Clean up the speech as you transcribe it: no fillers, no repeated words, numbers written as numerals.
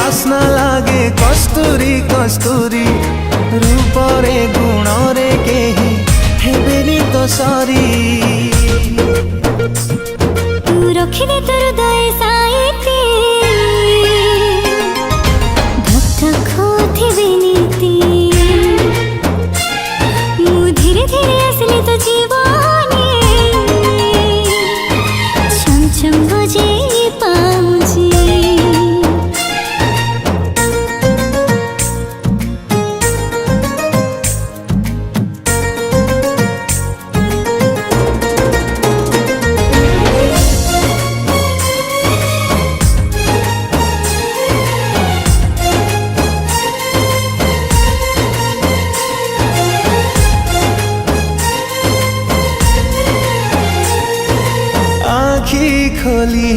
बास्ना लागे कस्तूरी कस्तूरी रूपरे गुणरे केही हेबेनी तो सारी तू रखिदे तोर हृदय साइती धक धक होथिबे नीति मु धीरे धीरे आसली तो जीवने छम छम बजे पाउजी आँखी खोली